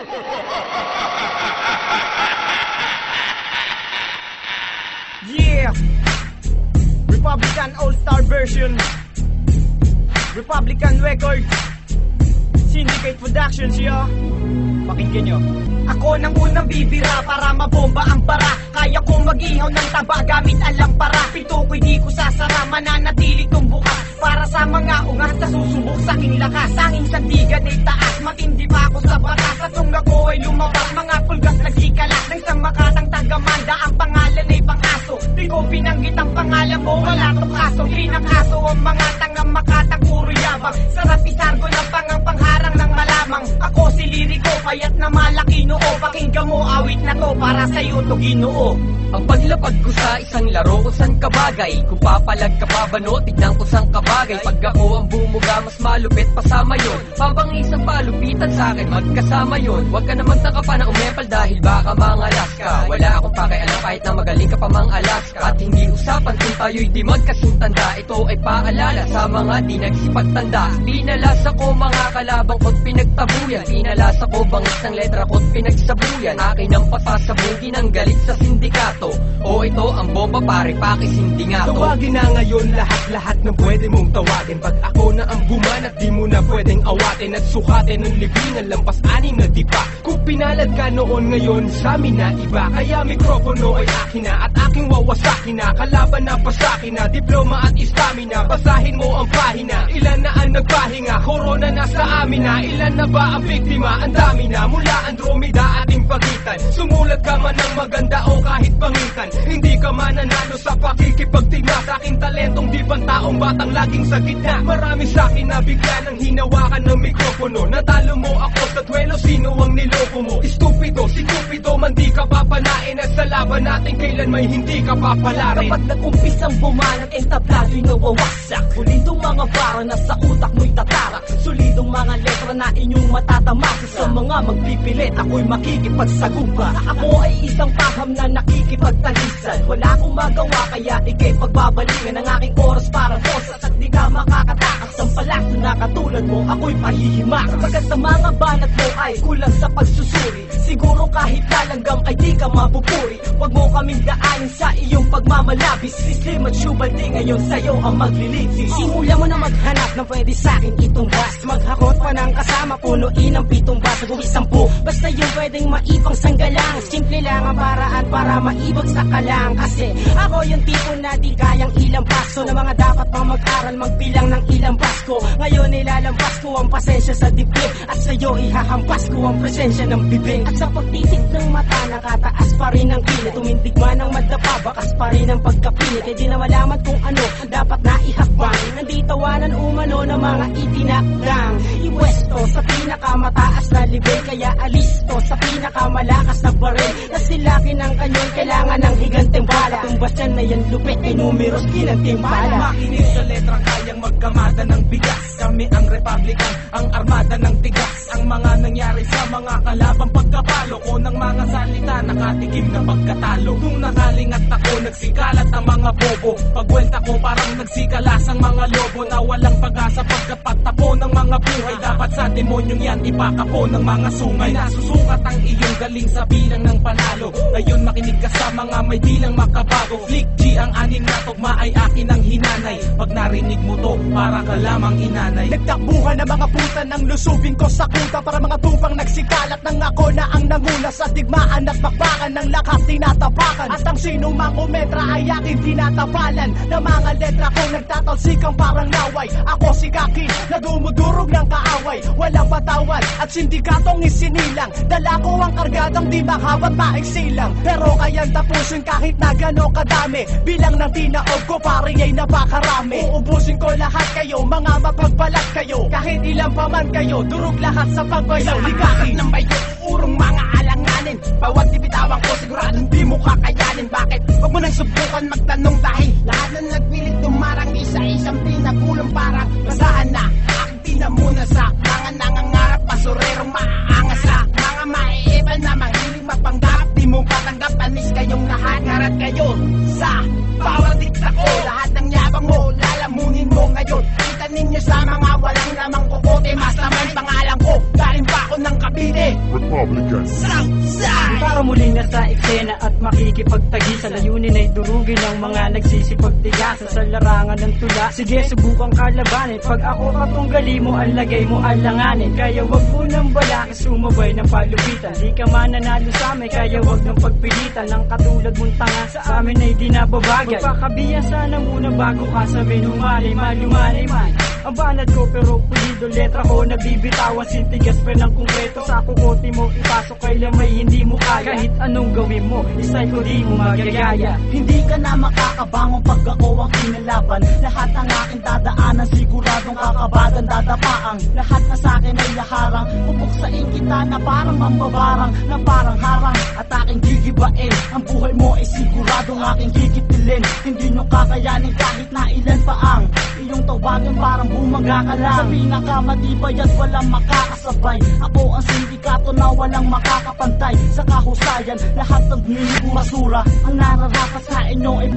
Yeah! Republican All-Star version. Republican Records. Syndicate Productions, yeah. Pakinggan nyo. Ako nang unang bibira para mabomba ang para. Kaya kong mag-ihaw ng taba gamit ang lampara. Pito ko'y di ko sasara, mananatili kong bukas. Para sa mga ungas na susubok sa aking lakas. Tanging sandigan ay taas, matindi pa ako sa batas. At kung ako ay lumabas, mga pulgas nagsikalas. Nang sa makatang tagamanda, ang pangalan ay pang-aso. Di ko binanggit ang pangalan mo, wala to kaso. Pinakaso ang mga tangang makatang puro yabang. Sarap isargo ng pangharang ng malamang. Ako si liriko, payat na malaki noo. Pakinggan mo awit na to para sa'yo to Ginoo. Ang paglapag ko sa isang laro kung saan kabagay. Kung papalag ka pa ba no, tignan ko saan kabagay. Pag ako ang bumuga, mas malupit pasama yun. Pabangis ang palupitan sa akin, magkasama yun. Huwag ka naman taka pa na umepal dahil baka mangalas ka. Wala akong pakialam kahit na magaling ka pa mang Alaska. At hindi usapan kung tayo'y di magkasintanda. Ito ay paalala sa mga di nagsipagtanda. Pinalas ako mga kalabang ko't pinagtabuyan. Pinalas ako bangis ng letra ko't pinagsabuyan. Akin ang pasasabugin ang galit sa sindikato. O ito ang bomba pare, pakisindi nga to. Tawagin na ngayon lahat ng pwede mong tawagin. Pag ako na ang buman at di mo na pwedeng awatin. At sukatin ng libingan, lampas anim na dipa. Kung pinalad ka noon ngayon, sa amin na iba. Kaya mikropono ay akin na at aking wawasakin na. Kalaban na pasakin na, diploma at istamina. Basahin mo ang pahina, ilan na ang nagpahinga. Corona na sa amin na, ilan na ba ang biktima? Ang dami na, mula Andromeda ating pagitan. Sumulat ka man ng maganda o kahit pangitan. Hindi ka mananalo sa pakikipagtigma. Sa aking talentong di pantaong batang laging sa gitna. Marami sa akin na bigla nang hinawakan ng mikropono. Natalo mo ako sa duelo, sino ang niloko mo? Estupido, si Cupido man di ka papanain. At sa laban natin kailan may hindi ka papalarin. Kapag nag-umpisang bumanag, entablado'y nawawasak. Pulidong mga bara na sa utak mo'y tatarak. Solidong mga letra na inyong matatamasa. Sa mga magpipilit, ako'y makikipagsagupa. Ako ay isang paham na nakikipagtalisan. Wala akong magawa kaya ikay pagbabalingan ang aking oras para bosas. At di ka makakatakas ng palaso na katulad mo, ako'y pahihimak. Sapagkat ang mga banat mo ay kulang sa pagsusuri. Siguro kahit lalanggam ay di ka mapupuri. Huwag mo kaming daanin sa iyong pagmamalabis. Sislim at syubaldi ngayon sa'yo ang maglilitis. Simula mo na maghanap ng pwede sa'kin itong bas. Maghakot pa ng kasama, punuin ang 7 basa, buhi 10. Basta yung pwedeng maipang sanggalang. Simple lang ang paraan para maibag sa kalang. Kasi ako yung tipo na di kayang ilang paso. Na mga dapat pang mag-aral magbilang ng ilang Pasko. Ngayon nilalampas ko ang pasensya sa dibdib. At sa'yo ihahampas ko ang presensya ng bibig. At sa pagtitig ng mata nakataas pa rin ang kilit. Tumindig man ang madapa, bakas pa rin ang pagkapilit. E di na malaman kung ano dapat na ihakbang. Nanditawanan umano ng mga itinakdang. Iwesto sa pinakamataas na level. Kaya alisto sa pinakamalakas na baril. Nasilakin ang kanyon, kailangan ng higanteng bala. Tumbas yan na yan lupit, ay numeros kinantimpala. Makinig sa letra kayang magkamada ng bigas. Kami ang Republican, ang armada ng tigas. Ang mga nangyari sa mga kalabang pagkapalo ko ng mga salita, nakatikim na pagkatalo. Nung nakalingat ako, nagsikalat ang mga bobo. Pagwelta ko parang nagsikalas ang mga lobo na walang pag-asa pagkapagtapo ng mga buhay. Dapat sa demonyong yan ipakapo ng mga sungay. Nasusukat ang iyong galing sa bilang ng panalo. Ngayon makinig ka sa mga may bilang makabago. Flick G ang anim na tugma ay akin ang hinanay. Pag narinig mo to, para ka lamang inanay. Nagtakbuhan ng mga puta ng lusubin ko sa kuta. Para mga tupang nagsikalat ng ako na ang nanguna sa digmaan at bakbakan ng lakas tinatapakan. At ang sinong mangumetra ay aking tinatapalan. Na mga letra ko nagtatalsikang parang naway. Ako si Kaki na dumudurog ng kaaway. Walang patawan at sindikatong isinilang. Dala ko ang kargadang di makawat maiksilang. Pero kayang tapusin kahit na gano'ng kadami. Bilang ng tinaob ko pare ay napakarami. Uubusin ko lahat kayo, mga mapagbalat kayo. Kahit ilang pa man kayo, durog lahat sa pagbayaw. Ligahin ng bayo, urong mga alanganin. Bawat ibitawan ko siguradong di mo kakayanin. Bakit? Huwag mo nang subukan magtanong dahil lahat na nagpilit tumarang isa-isang pinagulong parang basahan na. Aking tinamuna sa mga nangangarap, basurerong maaangas sa mga maiiba na mahiling mapanggap. Di mo patanggap, anis kayong lahat. Ngarat kayo sa bawat dikta ko. Lahat ng yabang mo, lalamunin mo ngayon. Kita ninyo sa mga walang lamang kukote. Mas naman pangalan ko, galing pa ako ng Cavite. Republic Southside. Para muli na sa eksena at makikipagtagi sa layunin ay durugin ng mga nagsisipagtigasan sa larangan ng tula. Sige, subukang kalabanin. Pag ako katunggali mo, ang lagay mo alanganin. Kaya wag mo nang balaki sumabay ng palupitan. Di ka mananalo sa amin, kaya wag nang pagpilitan. Ang katulad mong tanga sa amin ay di nababagay. Magpakabiyan sana muna bago ka sabihin humalay, malumalay man. Ang banat ko pero pulido, letra ko nabibitawan. Sintigas pa ng konkreto sa kukote mo. Ipasok kay lamay, hindi mo kaya. Kahit anong gawin mo, isay ko di mo magagaya. Hindi ka na makakabangon pag ako ang kinalaban. Lahat ang aking dadaanan, siguradong kakabagan dadapaang. Lahat na sa'kin ay laharang, pupuksain kita na parang mambabarang, na parang harang at aking gigibain. Ang buhay mo ay siguradong aking kikitilin. Hindi nyo kakayanin kahit na ilan pa ang iyong tawagan, parang bumaga ka lang. Sa pinakamatibay at walang makakasabay. Ako ang sindikato na walang makakapantay. Sa kahusayan, lahat ng nilip masura. Ang nararapat sa inyo ay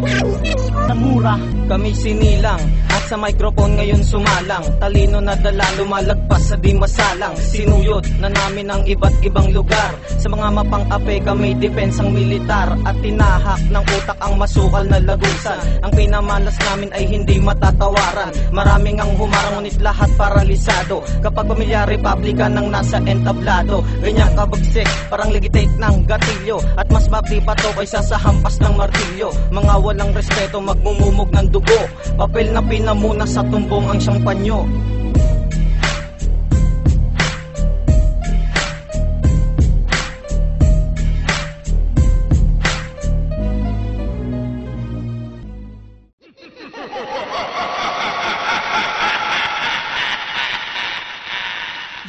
na mura. Kami sinilang at sa microphone ngayon sumalang. Talino na dala, lumalagpas sa di masalang. Sinuyot na namin ang iba't ibang lugar. Sa mga mapang-ape kami depensang militar. At tinahak ng utak ang masukal na lagusan. Ang pinamalas namin ay hindi matatawaran. Maraming ang humarang ngunit lahat paralisado. Kapag pamilya republican ang nasa entablado, ganyang kabagsik parang legitate ng gatilyo. At mas bakti pa to kaysa sa hampas ng martilyo. Mga walang respeto magmumumog ng dugo. Papel na pinamuna sa tumbong ang siyang panyo.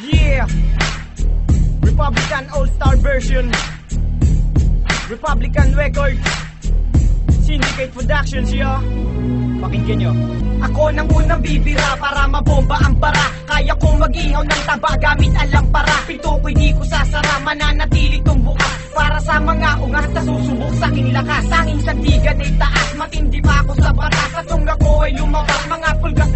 Yeah! Republican All-Star version. Republican Records. Syndicate Productions, yo. Pakinggan nyo. Ako nang unang bibira para mabomba ang bara. Kaya kong mag-ihaw ng taba gamit ang lampara. Pinto ko'y di ko sasara, mananatili tong bukas. Para sa mga ungat na susubok sa aking lakas. Tanging sandigan ay taas, matindi pa ako sa batas. At kung ako ay lumabas, mga pulgas